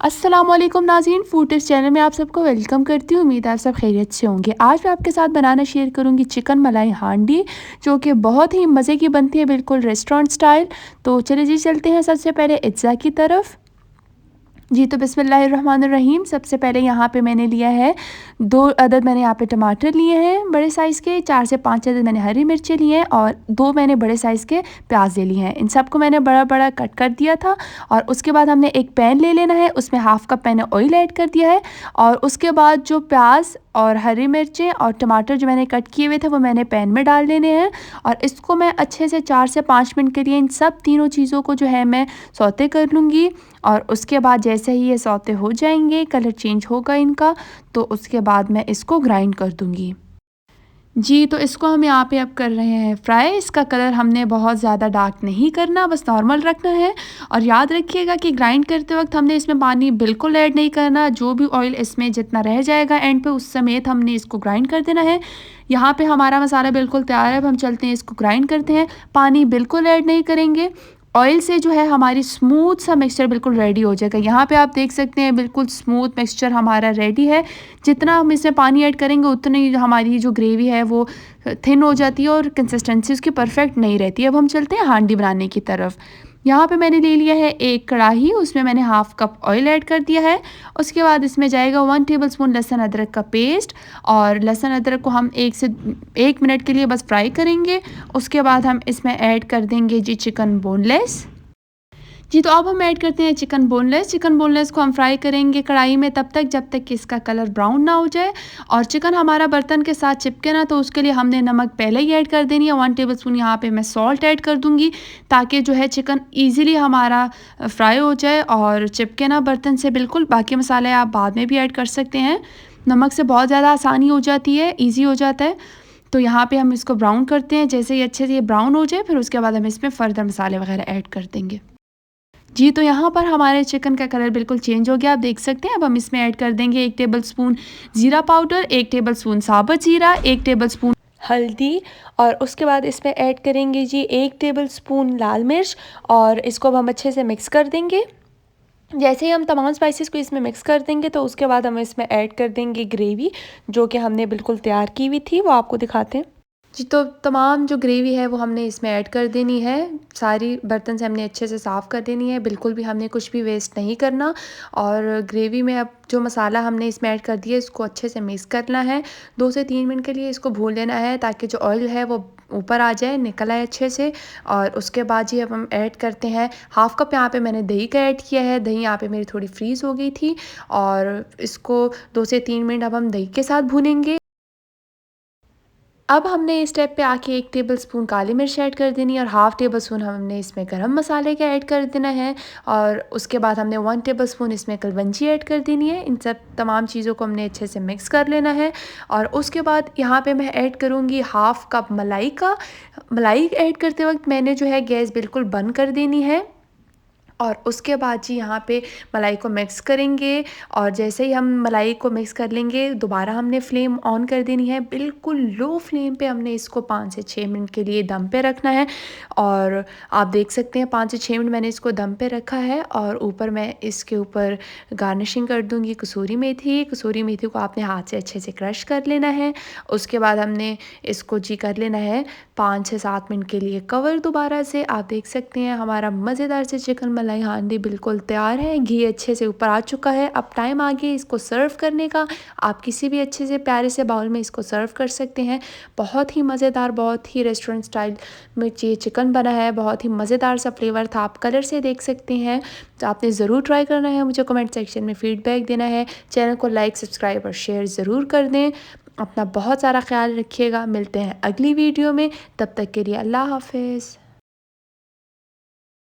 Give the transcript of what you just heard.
अस्सलाम वालेकुम नाज़रीन, फूड टेस्ट चैनल में आप सबको वेलकम करती हूँ। उम्मीद है आप सब खैरियत से होंगे। आज मैं आपके साथ बनाना शेयर करूँगी चिकन मलाई हांडी, जो कि बहुत ही मज़े की बनती है, बिल्कुल रेस्टोरेंट स्टाइल। तो चलिए जी चलते हैं सबसे पहले इज्ज़ा की तरफ। जी तो बिस्मिल्लाहिर्रहमानिर्रहीम। सबसे पहले यहाँ पे मैंने लिया है 2 अदद, मैंने यहाँ पे टमाटर लिए हैं बड़े साइज़ के, 4 से 5 अदद मैंने हरी मिर्चें लिए हैं और 2 मैंने बड़े साइज़ के प्याज ले लिए हैं। इन सबको मैंने बड़ा बड़ा कट कर दिया था। और उसके बाद हमने एक पैन ले लेना है, उसमें हाफ़ कप मैंने ऑयल ऐड कर दिया है। और उसके बाद जो प्याज और हरी मिर्चें और टमाटर जो मैंने कट किए हुए थे वो मैंने पैन में डाल देने हैं। और इसको मैं अच्छे से 4 से 5 मिनट के लिए इन सब तीनों चीज़ों को जो है मैं सौते कर लूँगी। और उसके बाद जैसे ही ये सौते हो जाएंगे, कलर चेंज होगा इनका, तो उसके बाद मैं इसको ग्राइंड कर दूँगी। जी तो इसको हम यहाँ पे अब कर रहे हैं फ्राई। इसका कलर हमने बहुत ज़्यादा डार्क नहीं करना, बस नॉर्मल रखना है। और याद रखिएगा कि ग्राइंड करते वक्त हमने इसमें पानी बिल्कुल ऐड नहीं करना। जो भी ऑयल इसमें जितना रह जाएगा एंड पे, उस समेत हमने इसको ग्राइंड कर देना है। यहाँ पे हमारा मसाला बिल्कुल तैयार है। अब हम चलते हैं इसको ग्राइंड करते हैं। पानी बिल्कुल ऐड नहीं करेंगे। ऑयल से जो है हमारी स्मूथ सा मिक्सचर बिल्कुल रेडी हो जाएगा। यहाँ पे आप देख सकते हैं बिल्कुल स्मूथ मिक्सचर हमारा रेडी है। जितना हम इसमें पानी ऐड करेंगे उतनी हमारी जो ग्रेवी है वो थिन हो जाती है और कंसिस्टेंसी उसकी परफेक्ट नहीं रहती। अब हम चलते हैं हांडी बनाने की तरफ। यहाँ पे मैंने ले लिया है एक कढ़ाई, उसमें मैंने हाफ़ कप ऑयल ऐड कर दिया है। उसके बाद इसमें जाएगा 1 टेबलस्पून लहसुन अदरक का पेस्ट। और लहसुन अदरक को हम 1 से 1 मिनट के लिए बस फ्राई करेंगे। उसके बाद हम इसमें ऐड कर देंगे जी चिकन बोनलेस। जी तो अब हम ऐड करते हैं चिकन बोनलेस। चिकन बोनलेस को हम फ्राई करेंगे कढ़ाई में तब तक जब तक कि इसका कलर ब्राउन ना हो जाए और चिकन हमारा बर्तन के साथ चिपके ना। तो उसके लिए हमने नमक पहले ही ऐड कर देनी है। 1 टेबलस्पून यहाँ पे मैं सॉल्ट ऐड कर दूँगी, ताकि जो है चिकन ईज़िली हमारा फ्राई हो जाए और चिपके ना बर्तन से बिल्कुल। बाकी मसाले आप बाद में भी ऐड कर सकते हैं। नमक से बहुत ज़्यादा आसानी हो जाती है, ईज़ी हो जाता है। तो यहाँ पे हम इसको ब्राउन करते हैं। जैसे ही अच्छे से ये ब्राउन हो जाए, फिर उसके बाद हम इसमें फ़र्दर मसाले वगैरह ऐड कर देंगे। जी तो यहाँ पर हमारे चिकन का कलर बिल्कुल चेंज हो गया, आप देख सकते हैं। अब हम इसमें ऐड कर देंगे 1 टेबलस्पून ज़ीरा पाउडर, 1 टेबलस्पून साबुत ज़ीरा, 1 टेबलस्पून हल्दी। और उसके बाद इसमें ऐड करेंगे जी 1 टेबलस्पून लाल मिर्च। और इसको अब हम अच्छे से मिक्स कर देंगे। जैसे ही हम तमाम स्पाइसेस को इसमें मिक्स कर देंगे, तो उसके बाद हम इसमें ऐड कर देंगे ग्रेवी, जो कि हमने बिल्कुल तैयार की हुई थी, वो आपको दिखाते हैं। जी तो तमाम जो ग्रेवी है वो हमने इसमें ऐड कर देनी है। सारी बर्तन से हमने अच्छे से साफ़ कर देनी है, बिल्कुल भी हमने कुछ भी वेस्ट नहीं करना। और ग्रेवी में अब जो मसाला हमने इसमें ऐड कर दिया, इसको अच्छे से मिक्स करना है। 2 से 3 मिनट के लिए इसको भून लेना है, ताकि जो ऑयल है वो ऊपर आ जाए, निकल आए अच्छे से। और उसके बाद जी अब हम ऐड करते हैं हाफ़ कप यहाँ पे मैंने दही का ऐड किया है। दही यहाँ पे मेरी थोड़ी फ्रीज़ हो गई थी और इसको 2 से 3 मिनट अब हम दही के साथ भूनेंगे। अब हमने इस स्टेप पे आके 1 टेबलस्पून काली मिर्च ऐड कर देनी है और हाफ़ टेबलस्पून हमने इसमें गरम मसाले का ऐड कर देना है। और उसके बाद हमने 1 टेबलस्पून इसमें कलवंजी ऐड कर देनी है। इन सब तमाम चीज़ों को हमने अच्छे से मिक्स कर लेना है। और उसके बाद यहाँ पे मैं ऐड करूँगी हाफ़ कप मलाई का। मलाई ऐड करते वक्त मैंने जो है गैस बिल्कुल बंद कर देनी है। और उसके बाद जी यहाँ पे मलाई को मिक्स करेंगे। और जैसे ही हम मलाई को मिक्स कर लेंगे, दोबारा हमने फ्लेम ऑन कर देनी है। बिल्कुल लो फ्लेम पे हमने इसको 5 से 6 मिनट के लिए दम पे रखना है। और आप देख सकते हैं 5 से 6 मिनट मैंने इसको दम पे रखा है। और ऊपर मैं इसके ऊपर गार्निशिंग कर दूँगी कसूरी मेथी। कसूरी मेथी को आपने हाथ से अच्छे से क्रश कर लेना है। उसके बाद हमने इसको जी कर लेना है 5 से 7 मिनट के लिए कवर दोबारा से। आप देख सकते हैं हमारा मज़ेदार से चिकन मलाई हांडी बिल्कुल तैयार है। घी अच्छे से ऊपर आ चुका है। अब टाइम आ गया इसको सर्व करने का। आप किसी भी अच्छे से प्यारे से बाउल में इसको सर्व कर सकते हैं। बहुत ही मज़ेदार, बहुत ही रेस्टोरेंट स्टाइल में ये चिकन बना है। बहुत ही मज़ेदार सा फ्लेवर था, आप कलर से देख सकते हैं। तो आपने ज़रूर ट्राई करना है, मुझे कमेंट सेक्शन में फ़ीडबैक देना है। चैनल को लाइक, सब्सक्राइब और शेयर ज़रूर कर दें। अपना बहुत सारा ख्याल रखिएगा। मिलते हैं अगली वीडियो में, तब तक के लिए अल्लाह हाफ़िज़।